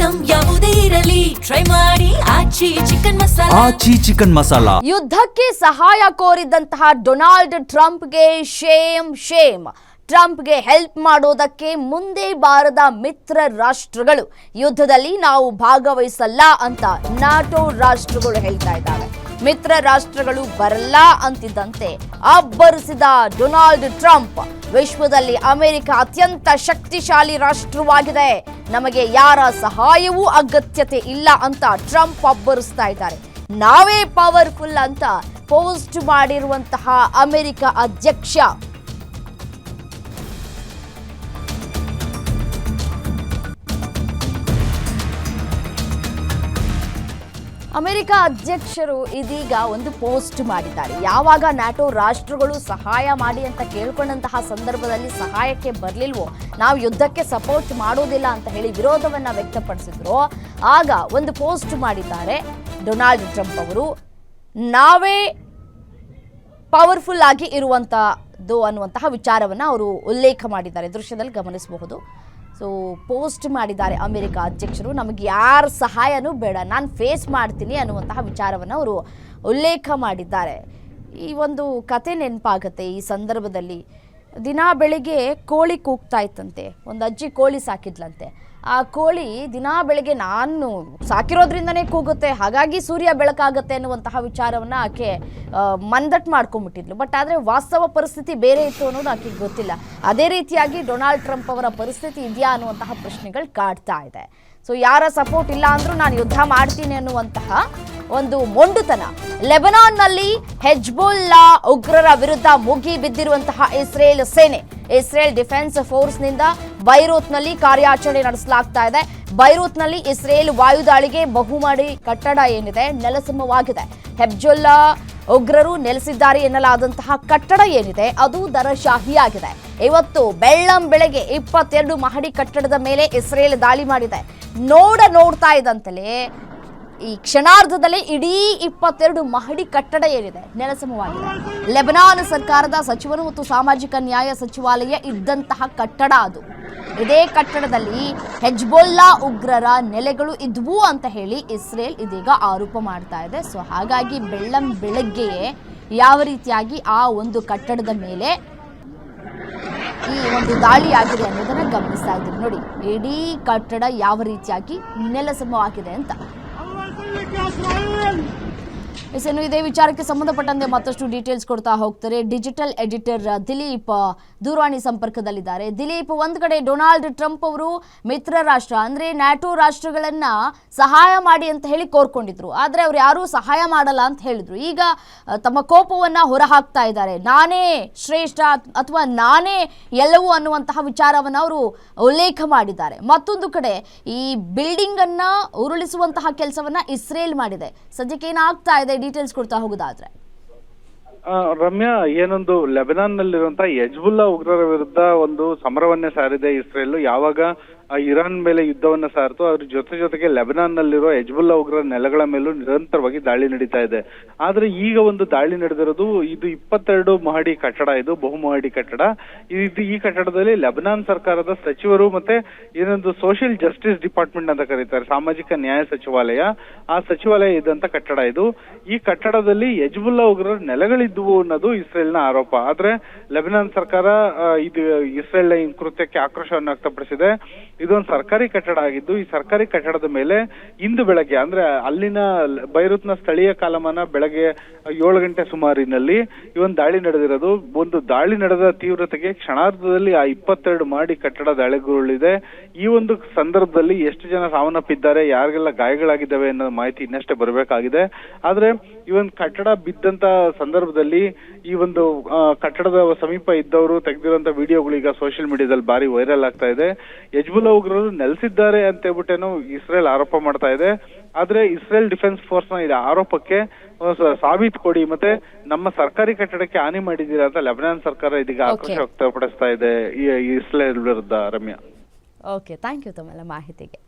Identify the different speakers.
Speaker 1: Item ಯಾವುದೇ ಇರಲಿ try ಮಾಡಿ ಆಚಿ ಚಿಕನ್ ಮಸಾಲಾ.
Speaker 2: ಯುದ್ಧಕ್ಕೆ ಸಹಾಯ ಕೋರಿದಂತಹ ಡೊನಾಲ್ಡ್ ಟ್ರಂಪ್ಗೆ ಶೇಮ್. ಟ್ರಂಪ್ಗೆ ಹೆಲ್ಪ್ ಮಾಡೋದಕ್ಕೆ ಮುಂದೆ ಬಾರದ ಮಿತ್ರ ರಾಷ್ಟ್ರಗಳು ಯುದ್ಧದಲ್ಲಿ ನಾವು ಭಾಗವಹಿಸಲ್ಲ ಅಂತ ನಾಟೋ ರಾಷ್ಟ್ರಗಳು ಹೇಳ್ತಾ ಇದ್ದಾವೆ. ಮಿತ್ರ ರಾಷ್ಟ್ರಗಳು ಬರಲ್ಲ ಅಂತಿದ್ದಂತೆ ಅಬ್ಬರಿಸಿದ ಡೊನಾಲ್ಡ್ ಟ್ರಂಪ್ ವಿಶ್ವದಲ್ಲಿ ಅಮೆರಿಕ ಅತ್ಯಂತ ಶಕ್ತಿಶಾಲಿ ರಾಷ್ಟ್ರವಾಗಿದೆ, ನಮಗೆ ಯಾರ ಸಹಾಯವೂ ಅಗತ್ಯತೆ ಇಲ್ಲ ಅಂತ ಟ್ರಂಪ್ ಅಬ್ಬರಿಸ್ತಾ ಇದ್ದಾರೆ. ನಾವೇ ಪವರ್ಫುಲ್ ಅಂತ ಪೋಸ್ಟ್ ಮಾಡಿರುವಂತಹ ಅಮೆರಿಕ ಅಧ್ಯಕ್ಷ ಅಮೆರಿಕ ಅಧ್ಯಕ್ಷರು ಇದೀಗ ಒಂದು ಪೋಸ್ಟ್ ಮಾಡಿದ್ದಾರೆ. ಯಾವಾಗ ನ್ಯಾಟೋ ರಾಷ್ಟ್ರಗಳು ಸಹಾಯ ಮಾಡಿ ಅಂತ ಕೇಳ್ಕೊಂಡಂತಹ ಸಂದರ್ಭದಲ್ಲಿ ಸಹಾಯಕ್ಕೆ ಬರಲಿಲ್ವೋ, ನಾವು ಯುದ್ಧಕ್ಕೆ ಸಪೋರ್ಟ್ ಮಾಡೋದಿಲ್ಲ ಅಂತ ಹೇಳಿ ವಿರೋಧವನ್ನ ವ್ಯಕ್ತಪಡಿಸಿದ್ರು, ಆಗ ಒಂದು ಪೋಸ್ಟ್ ಮಾಡಿದ್ದಾರೆ ಡೊನಾಲ್ಡ್ ಟ್ರಂಪ್ ಅವರು. ನಾವೇ ಪವರ್ಫುಲ್ ಆಗಿ ಇರುವಂತದ್ದು ಅನ್ನುವಂತಹ ವಿಚಾರವನ್ನ ಅವರು ಉಲ್ಲೇಖ ಮಾಡಿದ್ದಾರೆ. ದೃಶ್ಯದಲ್ಲಿ ಗಮನಿಸಬಹುದು. ಸೊ ಪೋಸ್ಟ್ ಮಾಡಿದ್ದಾರೆ ಅಮೆರಿಕ ಅಧ್ಯಕ್ಷರು, ನಮಗೆ ಯಾರ ಸಹಾಯನೂ ಬೇಡ, ನಾನು ಫೇಸ್ ಮಾಡ್ತೀನಿ ಅನ್ನುವಂತಹ ವಿಚಾರವನ್ನು ಅವರು ಉಲ್ಲೇಖ ಮಾಡಿದ್ದಾರೆ. ಈ ಒಂದು ಕತೆ ನೆನಪಾಗುತ್ತೆ ಈ ಸಂದರ್ಭದಲ್ಲಿ. ದಿನ ಬೆಳಿಗ್ಗೆ ಕೋಳಿ ಕೂಗ್ತಾ ಇತ್ತಂತೆ, ಒಂದು ಅಜ್ಜಿ ಕೋಳಿ ಸಾಕಿದ್ಲಂತೆ. ಆ ಕೋಳಿ ದಿನ ಬೆಳಗ್ಗೆ ನಾನು ಸಾಕಿರೋದ್ರಿಂದನೇ ಕೂಗುತ್ತೆ, ಹಾಗಾಗಿ ಸೂರ್ಯ ಬೆಳಕಾಗುತ್ತೆ ಅನ್ನುವಂತಹ ವಿಚಾರವನ್ನು ಆಕೆ ಮಂದಟ್ಟು ಮಾಡ್ಕೊಂಡ್ಬಿಟ್ಟಿದ್ಲು. ಬಟ್ ಆದರೆ ವಾಸ್ತವ ಪರಿಸ್ಥಿತಿ ಬೇರೆ ಇತ್ತು ಅನ್ನೋದು ಆಕೆಗೆ ಗೊತ್ತಿಲ್ಲ. ಅದೇ ರೀತಿಯಾಗಿ ಡೊನಾಲ್ಡ್ ಟ್ರಂಪ್ ಅವರ ಪರಿಸ್ಥಿತಿ ಇದೆಯಾ ಅನ್ನುವಂತಹ ಪ್ರಶ್ನೆಗಳು ಕಾಡ್ತಾ ಇದೆ. ಸೊ ಯಾರ ಸಪೋರ್ಟ್ ಇಲ್ಲ ಅಂದ್ರೂ ನಾನು ಯುದ್ಧ ಮಾಡ್ತೀನಿ ಅನ್ನುವಂತಹ ಒಂದು ಮೊಂಡುತನ. ಲೆಬನಾನ್ನಲ್ಲಿ ಹೆಜ್ಬುಲ್ಲಾ ಉಗ್ರರ ವಿರುದ್ಧ ಮುಗಿ ಬಿದ್ದಿರುವಂತಹ ಇಸ್ರೇಲ್ ಸೇನೆ, ಇಸ್ರೇಲ್ ಡಿಫೆನ್ಸ್ ಫೋರ್ಸ್ನಿಂದ ಬೈರೂತ್ನಲ್ಲಿ ಕಾರ್ಯಾಚರಣೆ ನಡೆಸಲಾಗ್ತಾ ಇದೆ. ಬೈರೂತ್ನಲ್ಲಿ ಇಸ್ರೇಲ್ ವಾಯುದಾಳಿಗೆ ಬಹುಮಹಡಿ ಕಟ್ಟಡ ಏನಿದೆ ನೆಲಸಮವಾಗಿದೆ. ಹೆಜ್ಬುಲ್ಲಾ ಉಗ್ರರು ನೆಲೆಸಿದ್ದಾರೆ ಎನ್ನಲಾದಂತಹ ಕಟ್ಟಡ ಏನಿದೆ ಅದು ದರಶಾಹಿಯಾಗಿದೆ. ಇವತ್ತು ಬೆಳ್ಳಂಬೆಳಗ್ಗೆ 22 ಮಹಡಿ ಕಟ್ಟಡದ ಮೇಲೆ ಇಸ್ರೇಲ್ ದಾಳಿ ಮಾಡಿದೆ. ನೋಡ್ತಾ ಇದ್ದಂತಲೇ ಈ ಕ್ಷಣಾರ್ಧದಲ್ಲೇ ಇಡೀ 22 ಮಹಡಿ ಕಟ್ಟಡ ಏನಿದೆ ನೆಲಸಮವಾಗಿದೆ. ಲೆಬನಾನ್ ಸರ್ಕಾರದ ಸಚಿವರು ಮತ್ತು ಸಾಮಾಜಿಕ ನ್ಯಾಯ ಸಚಿವಾಲಯ ಇದ್ದಂತಹ ಕಟ್ಟಡ ಅದು. ಇದೇ ಕಟ್ಟಡದಲ್ಲಿ ಹೆಜ್ಬುಲ್ಲಾ ಉಗ್ರರ ನೆಲೆಗಳು ಇದ್ವು ಅಂತ ಹೇಳಿ ಇಸ್ರೇಲ್ ಇದೀಗ ಆರೋಪ ಮಾಡ್ತಾ ಇದೆ. ಸೊ ಹಾಗಾಗಿ ಬೆಳಗ್ಗೆಯೇ ಯಾವ ರೀತಿಯಾಗಿ ಆ ಒಂದು ಕಟ್ಟಡದ ಮೇಲೆ ಈ ಒಂದು ದಾಳಿ ಆಗಿದೆ ಅನ್ನೋದನ್ನ ಗಮನಿಸ್ತಾ ಇದ್ದೀವಿ. ನೋಡಿ, ಇಡೀ ಕಟ್ಟಡ ಯಾವ ರೀತಿಯಾಗಿ ನೆಲಸಮವಾಗಿದೆ ಅಂತ. ಇನ್ನು ಇದೇ ವಿಚಾರಕ್ಕೆ ಸಂಬಂಧಪಟ್ಟಂತೆ ಮತ್ತಷ್ಟು ಡೀಟೇಲ್ಸ್ ಕೊಡ್ತಾ ಹೋಗ್ತಾರೆ ಡಿಜಿಟಲ್ ಎಡಿಟರ್ ದಿಲೀಪ್ ದೂರವಾಣಿ ಸಂಪರ್ಕದಲ್ಲಿದ್ದಾರೆ. ದಿಲೀಪ್, ಒಂದ್ ಕಡೆ ಡೊನಾಲ್ಡ್ ಟ್ರಂಪ್ ಅವರು ಮಿತ್ರ ರಾಷ್ಟ್ರ ಅಂದ್ರೆ ನ್ಯಾಟೋ ರಾಷ್ಟ್ರಗಳನ್ನ ಸಹಾಯ ಮಾಡಿ ಅಂತ ಹೇಳಿ ಕೋರ್ಕೊಂಡಿದ್ರು, ಆದ್ರೆ ಅವ್ರು ಯಾರೂ ಸಹಾಯ ಮಾಡಲ್ಲ ಅಂತ ಹೇಳಿದ್ರು. ಈಗ ತಮ್ಮ ಕೋಪವನ್ನ ಹೊರಹಾಕ್ತಾ ಇದ್ದಾರೆ, ನಾನೇ ಶ್ರೇಷ್ಠ ಅಥವಾ ನಾನೇ ಎಲ್ಲವೂ ಅನ್ನುವಂತಹ ವಿಚಾರವನ್ನ ಅವರು ಉಲ್ಲೇಖ ಮಾಡಿದ್ದಾರೆ. ಮತ್ತೊಂದು ಕಡೆ ಈ ಬಿಲ್ಡಿಂಗ್ ಅನ್ನ ಉರುಳಿಸುವಂತಹ ಕೆಲಸವನ್ನ ಇಸ್ರೇಲ್ ಮಾಡಿದೆ. ಸದ್ಯಕ್ಕೆ ಏನಾಗ್ತಾ ಇದೆ ಡೀಟೇಲ್ಸ್ ಕೊಡ್ತಾ ಹೋಗೋದಾದ್ರೆ?
Speaker 3: ರಮ್ಯಾ, ಏನೊಂದು ಲೆಬನಾನ್ ನಲ್ಲಿರುವಂತಹ ಹೆಜ್ಬುಲ್ಲಾ ಉಗ್ರರ ವಿರುದ್ಧ ಒಂದು ಸಮರವನ್ನೇ ಸಾರಿದೆ ಇಸ್ರೇಲ್. ಯಾವಾಗ ಇರಾನ್ ಮೇಲೆ ಯುದ್ಧವನ್ನ ಸಾರ್ತು, ಅದ್ರ ಜೊತೆಗೆ ಲೆಬನಾನ್ ನಲ್ಲಿರುವ ಹೆಜ್ಬುಲ್ಲಾ ಉಗ್ರರ ನೆಲೆಗಳ ಮೇಲೂ ನಿರಂತರವಾಗಿ ದಾಳಿ ನಡೀತಾ ಇದೆ. ಆದ್ರೆ ಈಗ ಒಂದು ದಾಳಿ ನಡೆದಿರೋದು, ಇದು 22 ಮಹಡಿ ಕಟ್ಟಡ, ಇದು ಬಹುಮಹಡಿ ಕಟ್ಟಡ. ಈ ಕಟ್ಟಡದಲ್ಲಿ ಲೆಬನಾನ್ ಸರ್ಕಾರದ ಸಚಿವರು ಮತ್ತೆ ಏನೊಂದು ಸೋಷಿಯಲ್ ಜಸ್ಟಿಸ್ ಡಿಪಾರ್ಟ್ಮೆಂಟ್ ಅಂತ ಕರೀತಾರೆ, ಸಾಮಾಜಿಕ ನ್ಯಾಯ ಸಚಿವಾಲಯ, ಆ ಸಚಿವಾಲಯ ಇದ್ದಂತ ಕಟ್ಟಡ ಇದು. ಈ ಕಟ್ಟಡದಲ್ಲಿ ಹೆಜ್ಬುಲ್ಲಾ ಉಗ್ರರ ನೆಲೆಗಳಿದ್ವು ಅನ್ನೋದು ಇಸ್ರೇಲ್ನ ಆರೋಪ. ಆದ್ರೆ ಲೆಬನಾನ್ ಸರ್ಕಾರ ಇದು ಇಸ್ರೇಲ್ನ ಈ ಕೃತ್ಯಕ್ಕೆ ಆಕ್ರೋಶವನ್ನು ವ್ಯಕ್ತಪಡಿಸಿದೆ. ಇದೊಂದು ಸರ್ಕಾರಿ ಕಟ್ಟಡ ಆಗಿದ್ದು, ಈ ಸರ್ಕಾರಿ ಕಟ್ಟಡದ ಮೇಲೆ ಇಂದು ಬೆಳಗ್ಗೆ ಅಂದ್ರೆ ಅಲ್ಲಿನ ಬೈರೂತ್ನ ಸ್ಥಳೀಯ ಕಾಲಮಾನ ಬೆಳಗ್ಗೆ 7 ಗಂಟೆ ಸುಮಾರಿನಲ್ಲಿ ಈ ಒಂದು ದಾಳಿ ನಡೆದಿರೋದು. ಒಂದು ದಾಳಿ ನಡೆದ ತೀವ್ರತೆಗೆ ಕ್ಷಣಾರ್ಧದಲ್ಲಿ ಆ 22 ಮಹಡಿ ಕಟ್ಟಡ ದಾಳಿಗುರುಳಿದೆ. ಈ ಒಂದು ಸಂದರ್ಭದಲ್ಲಿ ಎಷ್ಟು ಜನ ಸಾವನ್ನಪ್ಪಿದ್ದಾರೆ, ಯಾರಿಗೆಲ್ಲ ಗಾಯಗಳಾಗಿದ್ದಾವೆ ಅನ್ನೋ ಮಾಹಿತಿ ಇನ್ನಷ್ಟೇ ಬರಬೇಕಾಗಿದೆ. ಆದ್ರೆ ಈ ಒಂದು ಕಟ್ಟಡ ಬಿದ್ದಂತ ಸಂದರ್ಭದಲ್ಲಿ ಈ ಒಂದು ಕಟ್ಟಡದ ಸಮೀಪ ಇದ್ದವರು ತೆಗೆದಿರುವಂತ ವಿಡಿಯೋಗಳು ಈಗ ಸೋಷಿಯಲ್ ಮೀಡಿಯಾದಲ್ಲಿ ಭಾರಿ ವೈರಲ್ ಆಗ್ತಾ ಇದೆ. ಹೆಜ್ಬುಲ್ಲಾ ಉಗ್ರರು ನೆಲೆಸಿದ್ದಾರೆ ಅಂತ ಹೇಳ್ಬಿಟ್ಟೇನೋ ಇಸ್ರೇಲ್ ಆರೋಪ ಮಾಡ್ತಾ ಇದೆ. ಆದ್ರೆ ಇಸ್ರೇಲ್ ಡಿಫೆನ್ಸ್ ಫೋರ್ಸ್ ನ ಈ ಆರೋಪಕ್ಕೆ ಸಾಬೀತು ಕೊಡಿ, ಮತ್ತೆ ನಮ್ಮ ಸರ್ಕಾರಿ ಕಟ್ಟಡಕ್ಕೆ ಹಾನಿ ಮಾಡಿದ್ದೀರಾ ಅಂತ ಲೆಬನಾನ್ ಸರ್ಕಾರ ಇದೀಗ ಆಕ್ರೋಶ ವ್ಯಕ್ತಪಡಿಸ್ತಾ ಇದೆ ಈ ಇಸ್ರೇಲ್ ವಿರುದ್ಧ. ರಮ್ಯಾ,
Speaker 2: ಓಕೆ, ಥ್ಯಾಂಕ್ ಯು ತಮ್ಮೆಲ್ಲ ಮಾಹಿತಿಗೆ.